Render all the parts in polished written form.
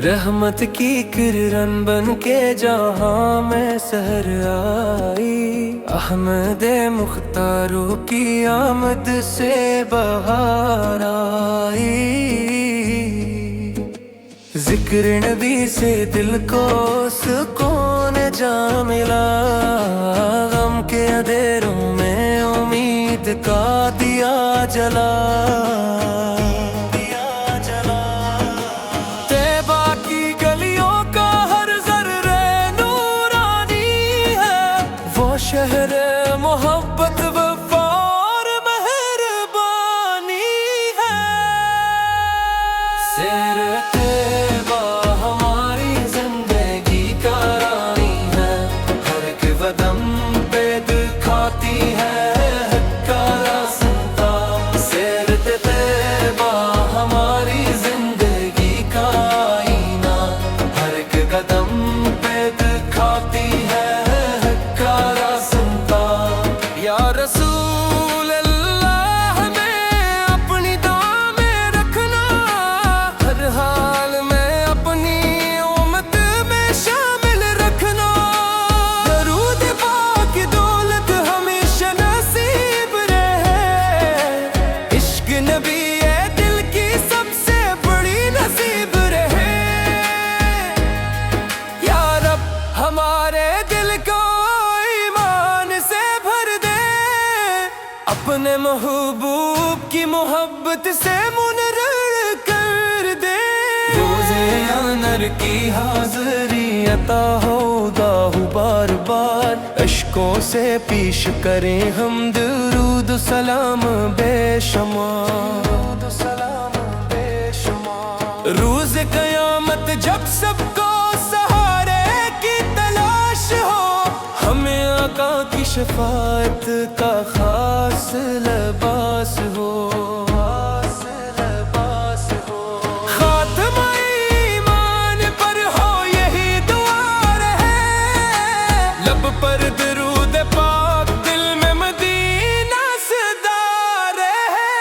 رحمت کی کرن بن کے جہاں میں سحر آئی، احمد مختارو کی آمد سے بہار آئی۔ ذکر نبی سے دل کو سکون جا ملا، غم کے اندھیروں میں امید کا دیا جلا۔ شہر محبت وفا اور مہربانی ہے، سیر طیبہ ہماری زندگی کا رانی ہے، ہر ایک قدم پہ دکھاتی ہے حق کا راستہ۔ سیر طیبہ ہماری زندگی کا آئینہ، ہر ایک قدم پہ دکھاتی ہے رسول اللہ میں اپنی دعا میں رکھنا، ہر حال میں اپنی امت میں شامل رکھنا۔ درود پاک کی دولت ہمیشہ نصیب رہے، عشق نبی ہے دل کی سب سے بڑی نصیب رہے۔ یا رب ہمارے دل کو اپنے محبوب کی محبت سے منر کر دے۔ روزے انور کی حاضری عطا ہو گاہ بار بار، اشکوں سے پیش کریں ہم درود و سلام بے شمار۔ روز قیامت جب سب کو سہارے کی تلاش ہو، ہمیں آقا کی شفاعت کا خاص لباس ہو۔ خاتمہ ایمان پر ہو یہی دعا رہے، لب پر درود پاک دل میں مدینہ صدا رہے۔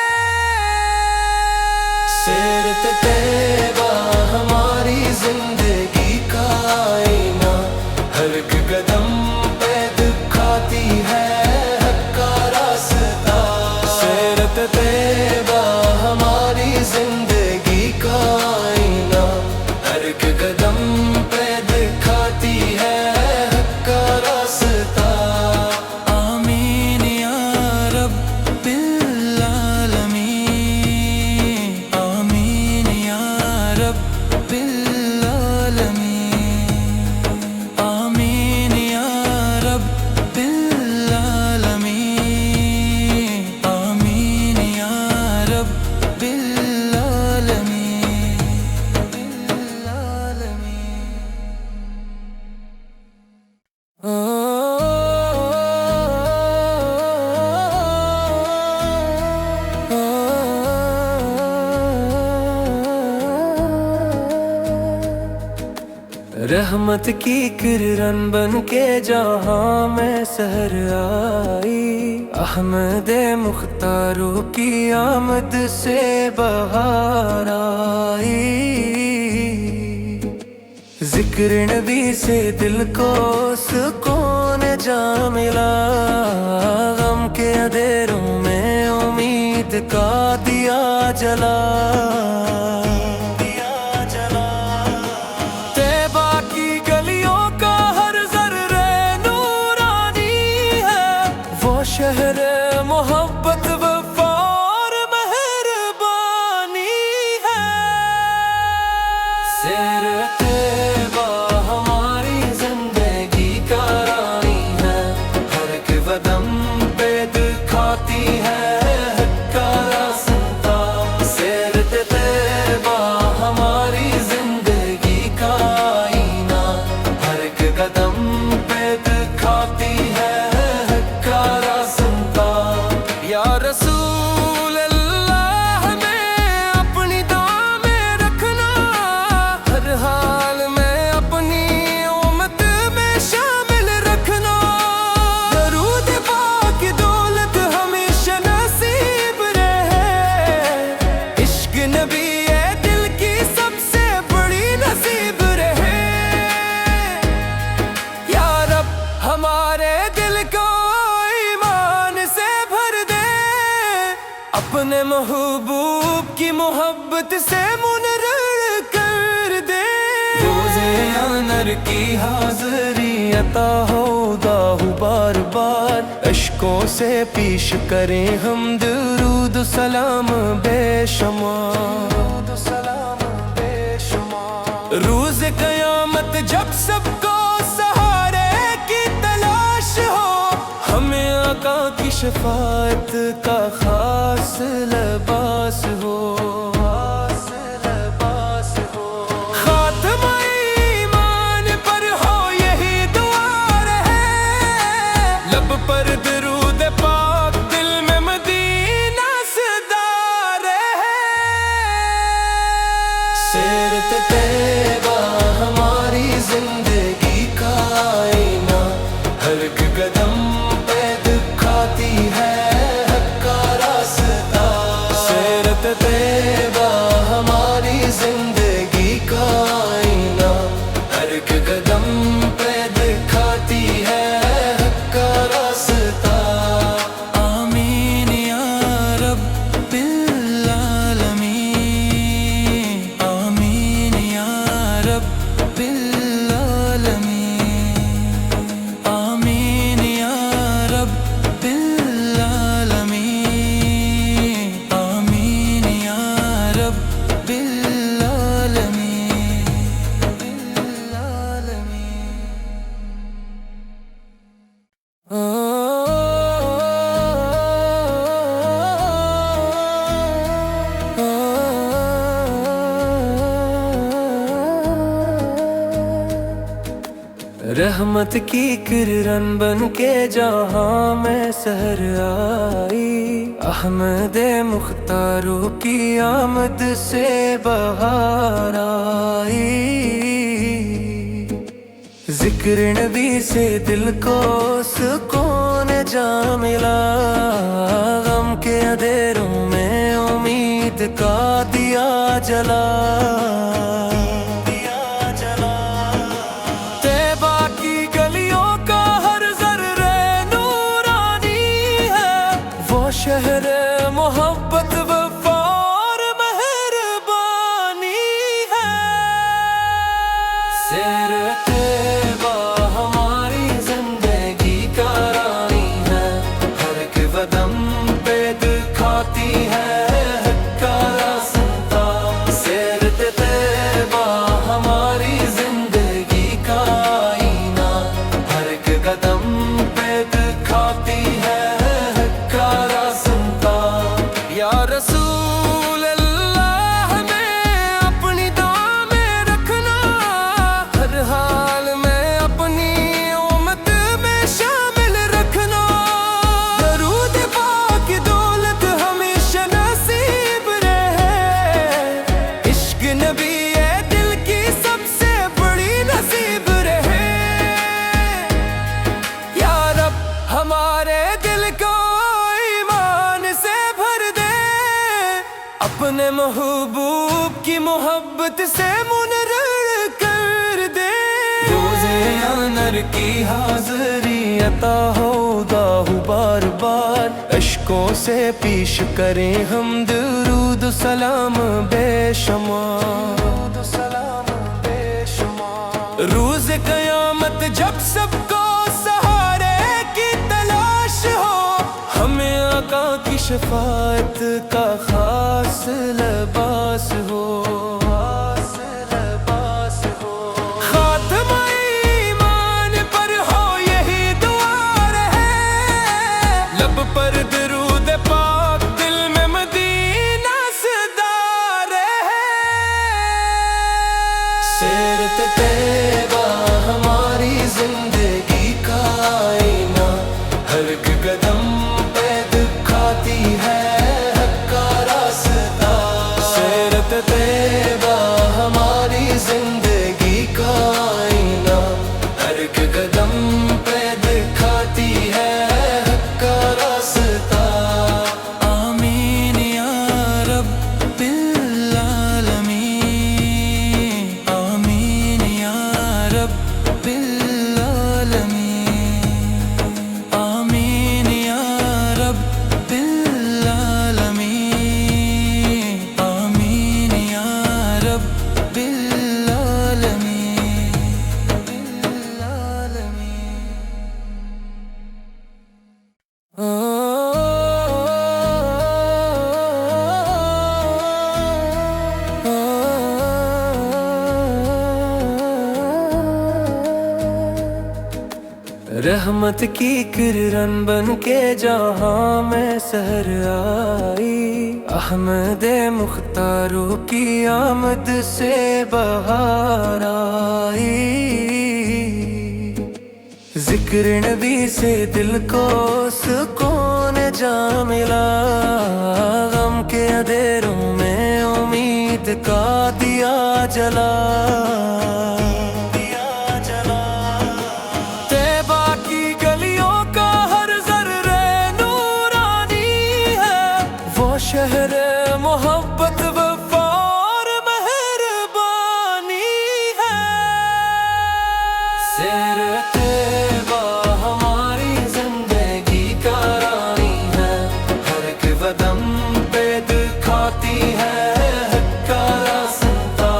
سیرت طیبہ ہماری زندگی کا آئینہ، ہر ایک قدم پہ دکھاتی ہے طیبہ ہماری زندگی کا آئینہ، ہر ایک قدم پہ دکھاتی ہے حق کا راستہ۔ آمین یا رب العالمین، آمین یا رب العالمین، آمین یا رب العالمین۔ رحمت کی کرن بن کے جہاں میں سحر آئی، احمد مختارو کی آمد سے بہار آئی۔ ذکر نبی سے دل کو سکون جا ملا، غم کے اندھیروں میں امید کا دیا جلا۔ شہر محبت وفا اور مہربانی ہے، سیر طیبہ ہماری زندگی کا رانی ہے، ہر ایک قدم پہ دکھاتی ہے حق کا راستہ۔ سیر طیبہ اپنے محبوب کی محبت سے منرر کر دے، روزے انور کی حاضری عطا ہو گاہ بار بار، اشکوں سے پیش کریں ہم درود و سلام بے شمار، روز قیامت جب سب کو سہارے کی تلاش ہو، ہمیں آقا کی شفاعت کا خاص لباس ہو، خاتمہ ایمان پر ہو یہی دعا رہے، لب پر درود پاک دل میں مدینہ صدا رہے، سیرت طیبہ ہماری زندگی کا آئینہ، ہر ایک قدم پہ دکھاتی ہے حق کا راستہ، سیرت طیبہ ہماری زندگی کا آئینہ، ہر ایک قدم پہ دکھاتی ہے حق کا راستہ، آمین یا رب العالمین، آمین یا رب العالمین، آمین یا رب العالمین، آمین یا رب العالمین، رحمت کی کرن بن کے جہاں میں سحر آئی، احمد مختارو کی آمد سے بہار آئی، ذکر نبی سے دل کو سکون جا ملا، غم کے اندھیروں میں امید کا دیا جلا، شہر محبت وفا اور مہربانی ہے، سیرت طیبہ ہماری زندگی کا رانی ہے، ہر ایک قدم پہ دکھاتی ہے حق کا راستہ، سیرت طیبہ ہماری زندگی کا آئینہ، ہر ایک قدم پہ دکھاتی ہے یا رسول اللہ میں اپنی دعا میں رکھنا، ہر حال میں اپنی امت میں شامل رکھنا، درود پاک دولت ہمیشہ نصیب رہے، عشق نبی ہے دل کی سب سے بڑی نصیب رہے، یا رب ہمارے دل کو اپنے محبوب کی محبت سے منرر کر دے، روزے انور کی حاضری عطا ہو گاہ بار بار، اشکوں سے پیش کریں ہم درود و سلام بے شمار، روز قیامت جب سب کو سہارے کی تلاش ہو، ہمیں آقا کی شفاعت کا خاص لباس ہو، خاتمہ ایمان پر ہو یہی دعا رہے، لب پر درود پاک دل میں مدینہ صدا رہے، سیرت طیبہ ہماری زندگی کا آئینہ، ہر ایک قدم پہ دکھاتی ہے حق کا راستہ، سیرت طیبہ رحمت کی کرن بن کے جہاں میں سحر آئی، احمد مختارو کی آمد سے بہار آئی۔ ذکر نبی سے دل کو سکون جا ملا، غم کے اندھیروں میں امید کا دیا جلا۔ طیبہ کی گلیوں کا ہر ذرہ نورانی ہے، وہ شہر محبت وفا اور مہربانی ہے۔ سیر طیبہ ہماری زندگی کا رانی ہے، ہر ایک قدم پہ دکھاتی ہے حق کا راستہ۔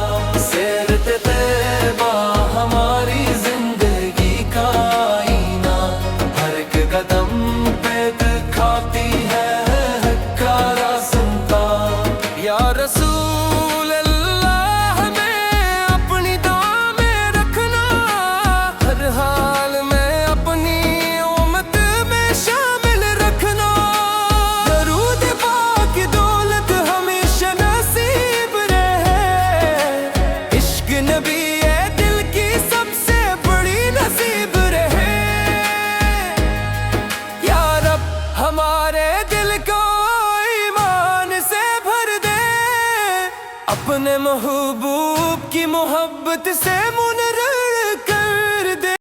سیر طیبہ ہماری زندگی کا آئینہ، ہر ایک قدم پہ دکھاتی ہے حق کا راستہ۔ یا رسول اللہ میں اپنی دعا میں رکھنا، ہر حال میں اپنی امت میں شامل رکھنا۔ درود پاک دولت ہمیشہ نصیب رہے، عشق نبی ہے دل کی سب سے بڑی نصیب رہے۔ یا رب ہمارے دل کو ایمان سے بھر دے، اپنے محبوب کی محبت سے منر